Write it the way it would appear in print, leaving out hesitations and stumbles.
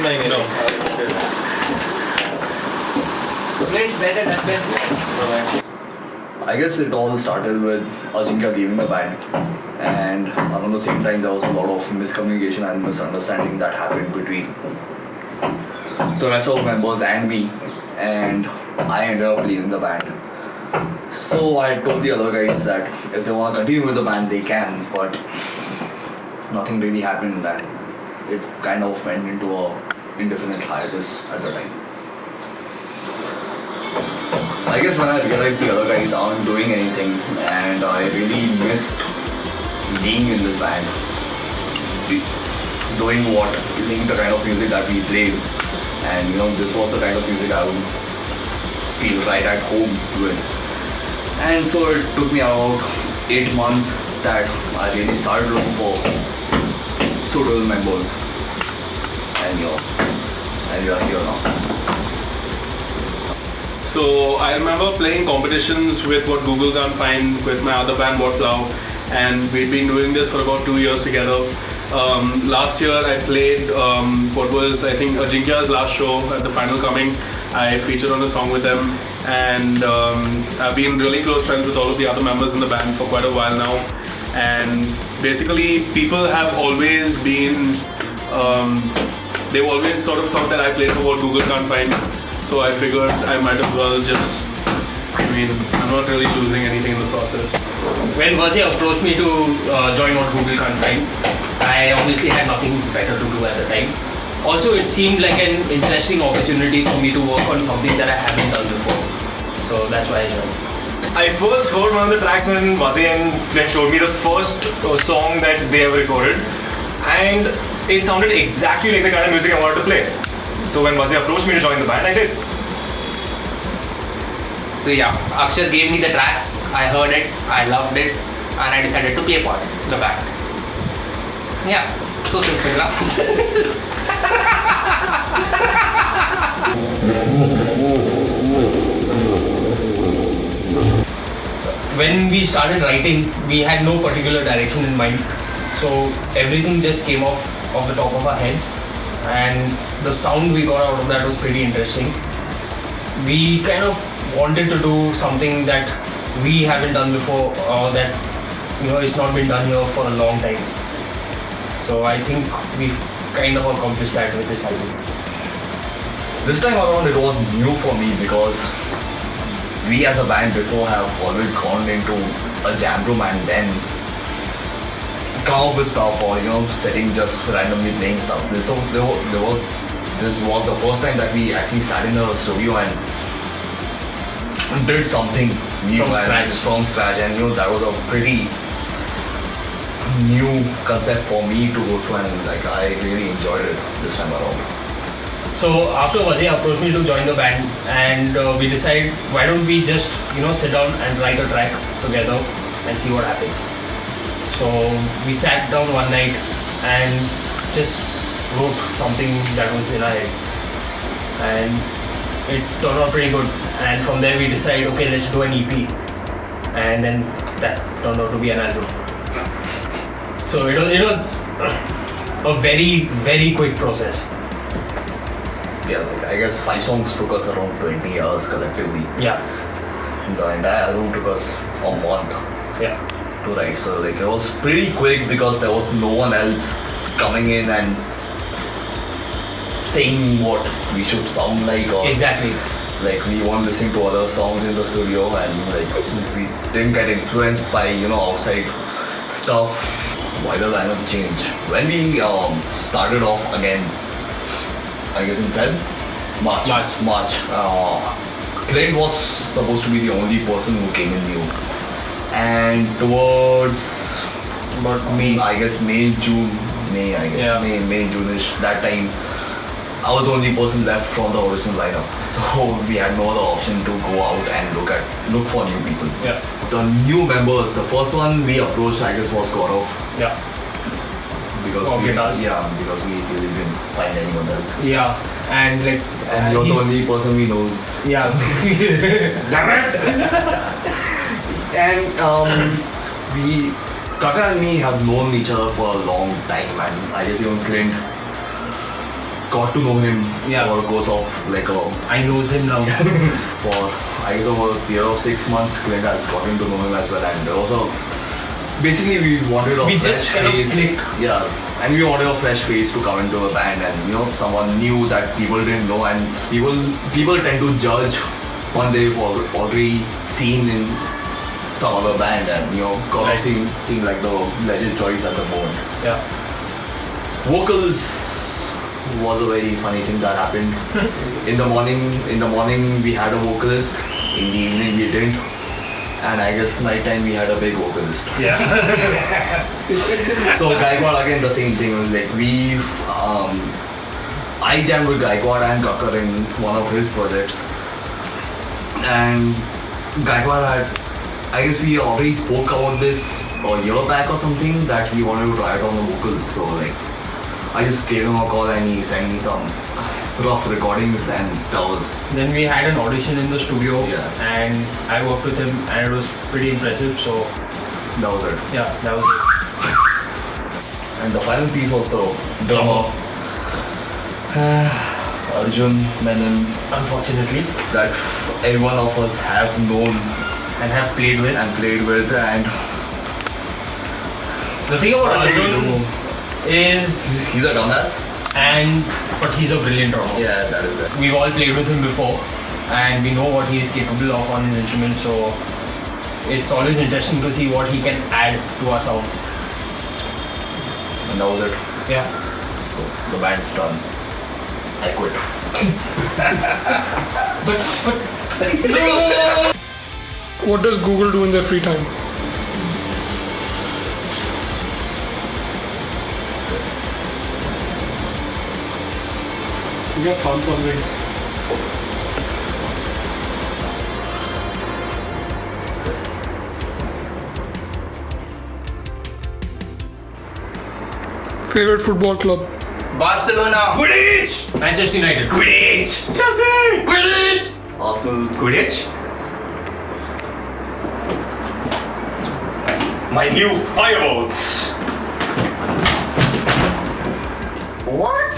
No. I guess it all started with Ajinkya leaving the band, and around the same time there was a lot of miscommunication and misunderstanding that happened between the rest of the members and me, and I ended up leaving the band. So I told the other guys that if they want to continue with the band they can, but nothing really happened, and it kind of went into a indefinite hiatus at the time. I guess when I realized the other guys aren't doing anything and I really missed being in this band, doing playing the kind of music that we played, and this was the kind of music I would feel right at home with. And so it took me about 8 months that I really started looking for suitable members, and we are here now. So I remember playing competitions with What Google Can't Find with my other band What Plow, and we'd been doing this for about 2 years together. Last year I played what was I think Ajinkya's last show at the Final Coming. I featured on a song with them, and I've been really close friends with all of the other members in the band for quite a while now. And basically people have always been, they've always sort of thought that I played for What Google Can't Find. So I figured I might as well I'm not really losing anything in the process. When Vazzy approached me to join What Google Can't Find, I obviously had nothing better to do at the time. Also, it seemed like an interesting opportunity for me to work on something that I haven't done before. So that's why I joined. I first heard one of the tracks when Vazzy and Clint showed me the first song that they ever recorded, and it sounded exactly like the kind of music I wanted to play. So when Vazzy approached me to join the band, I did. So yeah, Akshat gave me the tracks, I heard it, I loved it, and I decided to play for the band. Yeah, so simple. When we started writing, we had no particular direction in mind. So everything just came off the top of our heads. And the sound we got out of that was pretty interesting. We kind of wanted to do something that we haven't done before, or that it's not been done here for a long time. So I think we've kind of accomplished that with this album. This time around it was new for me because we as a band before have always gone into a jam room and then come up with stuff, or setting just randomly playing stuff. This was the first time that we actually sat in a studio and did something new from scratch, and that was a pretty new concept for me to go through, and I really enjoyed it this time around. So after Vazzy approached me to join the band, and we decided why don't we just sit down and write a track together and see what happens. So we sat down one night and just wrote something that was in our head, and it turned out pretty good. And from there we decided, okay, let's do an EP, and then that turned out to be an album. So it was a very, very quick process. Yeah, I guess 5 songs took us around 20 hours collectively. Yeah. The entire album took us a month. Yeah. To write, so it was pretty quick because there was no one else coming in and saying what we should sound like, or exactly. We weren't listening to other songs in the studio, and we didn't get influenced by outside stuff. Why the lineup change? When we started off again, I guess in March. Clint was supposed to be the only person who came in new. And towards about May, June, June-ish, that time, I was the only person left from the original lineup. So we had no other option to go out and look for new people. Yeah. The new members, the first one we approached, I guess, was Gaurav. Yeah. Because we really didn't find anyone else. Yeah. And you're the only person we knows. Yeah. Damn it! And Kaka and me have known each other for a long time, and I guess even Clint got to know him Yeah. over the course of like a I knows him now. for I guess over a period of 6 months. Clint has gotten to know him as well, and also basically we wanted a We fresh just kind of face. clicked. Yeah, and we wanted a fresh face to come into a band, and someone new that people didn't know, and people tend to judge when they've already seen in some other band, and Gaurav Right. seemed like the legit choice at the moment. Yeah. Vocals was a very funny thing that happened. In the morning we had a vocalist. In the evening we didn't. And I guess nighttime we had a big vocalist. Yeah. So Gaikwad again the same thing. Like I jammed with Gaikwad and Kakkar in one of his projects. And Gaikwad I guess we already spoke about this a year back or something that he wanted to try it on the vocals. So like I just gave him a call and he sent me some rough recordings and that was Then we had an audition in the studio, Yeah. and I worked with him, and it was pretty impressive. So it. yeah, that was it. And the final piece was the drummer. Arjun Menon, Unfortunately, that every one of us have known and have played with. and played with, and The thing about Arjun is, he's a dumbass. but he's a brilliant drummer. Yeah, that is it. We've all played with him before, and we know what he's capable of on his instrument. So it's always interesting to see what he can add to our sound. And that was it. Yeah. So the band's done. I quit. What does Google do in their free time? You have found something. Favorite football club? Barcelona. Quidditch! Manchester United. Quidditch! Chelsea! Quidditch! Arsenal. Quidditch? My new firebolts! What?